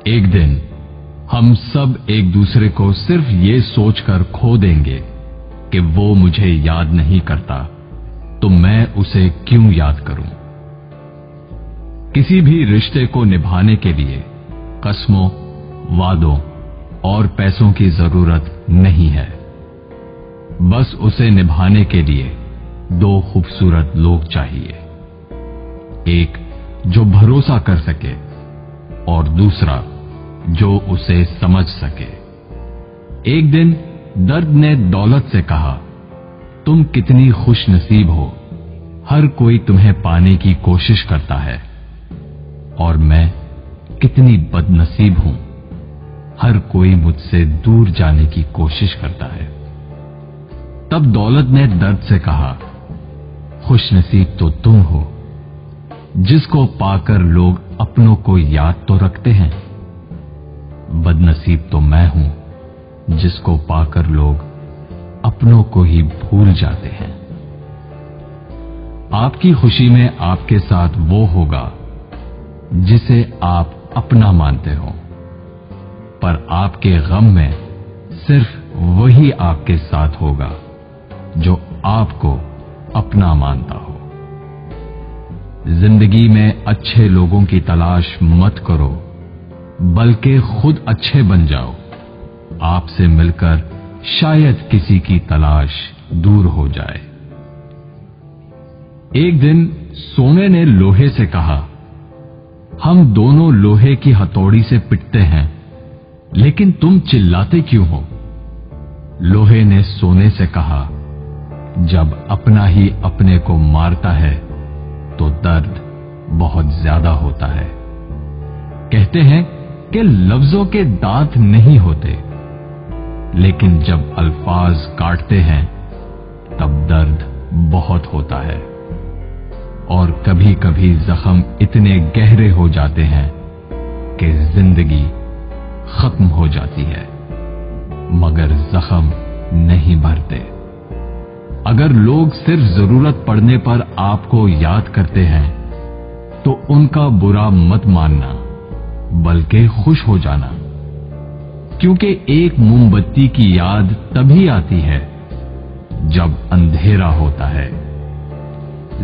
एक दिन हम सब एक दूसरे को सिर्फ ये सोचकर खो देंगे कि वो मुझे याद नहीं करता, तो मैं उसे क्यों याद करूं। किसी भी रिश्ते को निभाने के लिए कस्मों, वादों और पैसों की जरूरत नहीं है। बस उसे निभाने के लिए दो खूबसूरत लोग चाहिए, एक जो भरोसा कर सके और दूसरा जो उसे समझ सके। एक दिन दर्द ने दौलत से कहा, तुम कितनी खुश नसीब हो, हर कोई तुम्हें पाने की कोशिश करता है, और मैं कितनी बदनसीब हूं, हर कोई मुझसे दूर जाने की कोशिश करता है। तब दौलत ने दर्द से कहा, खुशनसीब तो तुम हो, जिसको पाकर लोग अपनों को याद तो रखते हैं। बदनसीब तो मैं हूं, जिसको पाकर लोग अपनों को ही भूल जाते हैं। आपकी खुशी में आपके साथ वो होगा जिसे आप अपना मानते हो, पर आपके गम में सिर्फ वही आपके साथ होगा जो आपको अपना मानता हो। जिंदगी में अच्छे लोगों की तलाश मत करो, बल्कि खुद अच्छे बन जाओ। आपसे मिलकर शायद किसी की तलाश दूर हो जाए। एक दिन सोने ने लोहे से कहा, हम दोनों लोहे की हथौड़ी से पिटते हैं, लेकिन तुम चिल्लाते क्यों हो। लोहे ने सोने से कहा, जब अपना ही अपने को मारता है तो दर्द बहुत ज्यादा होता है। कहते हैं कि लफ्जों के दांत नहीं होते, लेकिन जब अल्फाज काटते हैं तब दर्द बहुत होता है, और कभी कभी जख्म इतने गहरे हो जाते हैं कि जिंदगी खत्म हो जाती है, मगर जख्म नहीं भरते। अगर लोग सिर्फ जरूरत पड़ने पर आपको याद करते हैं तो उनका बुरा मत मानना, बल्कि खुश हो जाना, क्योंकि एक मोमबत्ती की याद तभी आती है जब अंधेरा होता है।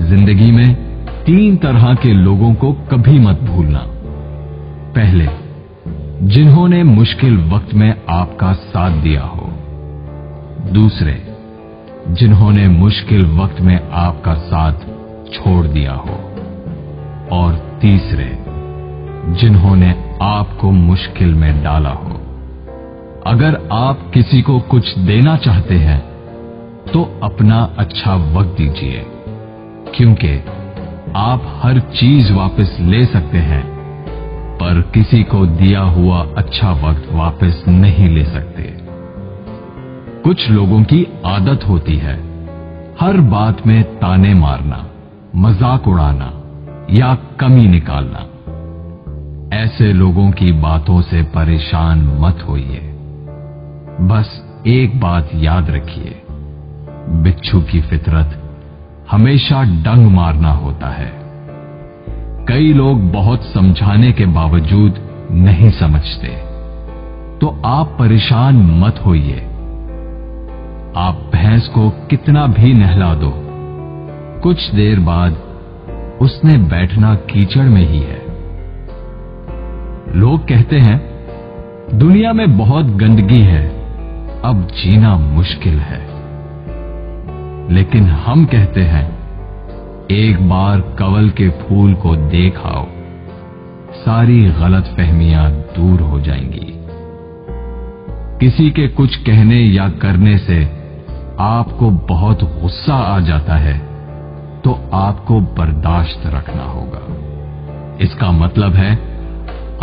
जिंदगी में 3 तरह के लोगों को कभी मत भूलना। पहले, जिन्होंने मुश्किल वक्त में आपका साथ दिया हो। दूसरे, जिन्होंने मुश्किल वक्त में आपका साथ छोड़ दिया हो। और तीसरे, जिन्होंने आपको मुश्किल में डाला हो। अगर आप किसी को कुछ देना चाहते हैं तो अपना अच्छा वक्त दीजिए, क्योंकि आप हर चीज वापस ले सकते हैं, पर किसी को दिया हुआ अच्छा वक्त वापस नहीं ले सकते। कुछ लोगों की आदत होती है हर बात में ताने मारना, मजाक उड़ाना या कमी निकालना। ऐसे लोगों की बातों से परेशान मत होइए। बस एक बात याद रखिए, बिच्छू की फितरत हमेशा डंग मारना होता है। कई लोग बहुत समझाने के बावजूद नहीं समझते, तो आप परेशान मत होइए। आप भैंस को कितना भी नहला दो, कुछ देर बाद उसने बैठना कीचड़ में ही है। लोग कहते हैं दुनिया में बहुत गंदगी है, अब जीना मुश्किल है। लेकिन हम कहते हैं एक बार कवल के फूल को देख आओ, सारी गलतफहमियां दूर हो जाएंगी। किसी के कुछ कहने या करने से आपको बहुत गुस्सा आ जाता है तो आपको बर्दाश्त रखना होगा। इसका मतलब है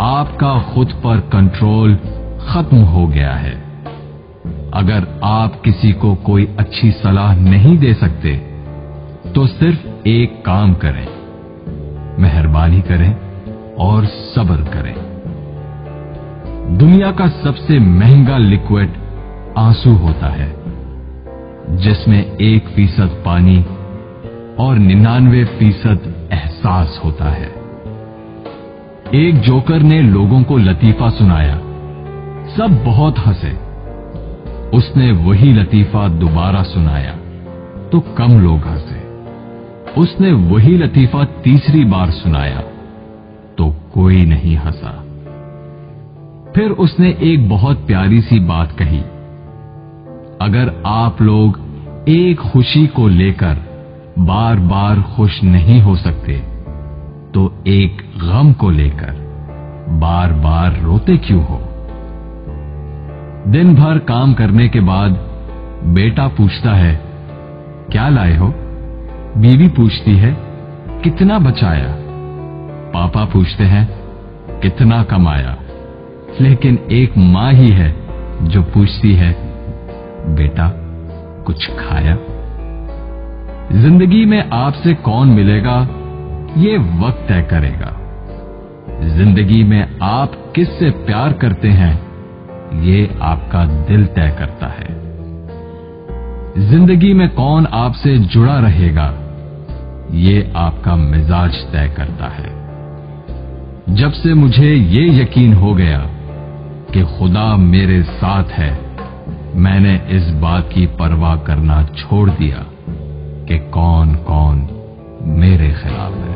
आपका खुद पर कंट्रोल खत्म हो गया है। अगर आप किसी को कोई अच्छी सलाह नहीं दे सकते तो सिर्फ एक काम करें, मेहरबानी करें और सब्र करें। दुनिया का सबसे महंगा लिक्विड आंसू होता है, जिसमें 1% पानी और 99% एहसास होता है। एक जोकर ने लोगों को लतीफा सुनाया। सब बहुत हंसे। उसने वही लतीफा दोबारा सुनाया तो कम लोग हंसे। उसने वही लतीफा तीसरी बार सुनाया तो कोई नहीं हंसा। फिर उसने एक बहुत प्यारी सी बात कही, अगर आप लोग एक खुशी को लेकर बार बार खुश नहीं हो सकते तो एक गम को लेकर बार बार रोते क्यों हो? दिन भर काम करने के बाद बेटा पूछता है, क्या लाए हो? बीवी पूछती है, कितना बचाया? पापा पूछते हैं, कितना कमाया? लेकिन एक मां ही है जो पूछती है, बेटा कुछ खाया? जिंदगी में आपसे कौन मिलेगा ये वक्त तय करेगा। जिंदगी में आप किससे प्यार करते हैं ये आपका दिल तय करता है। जिंदगी में कौन आपसे जुड़ा रहेगा ये आपका मिजाज तय करता है। जब से मुझे ये यकीन हो गया कि खुदा मेरे साथ है, मैंने इस बात की परवाह करना छोड़ दिया कि कौन कौन मेरे खिलाफ है।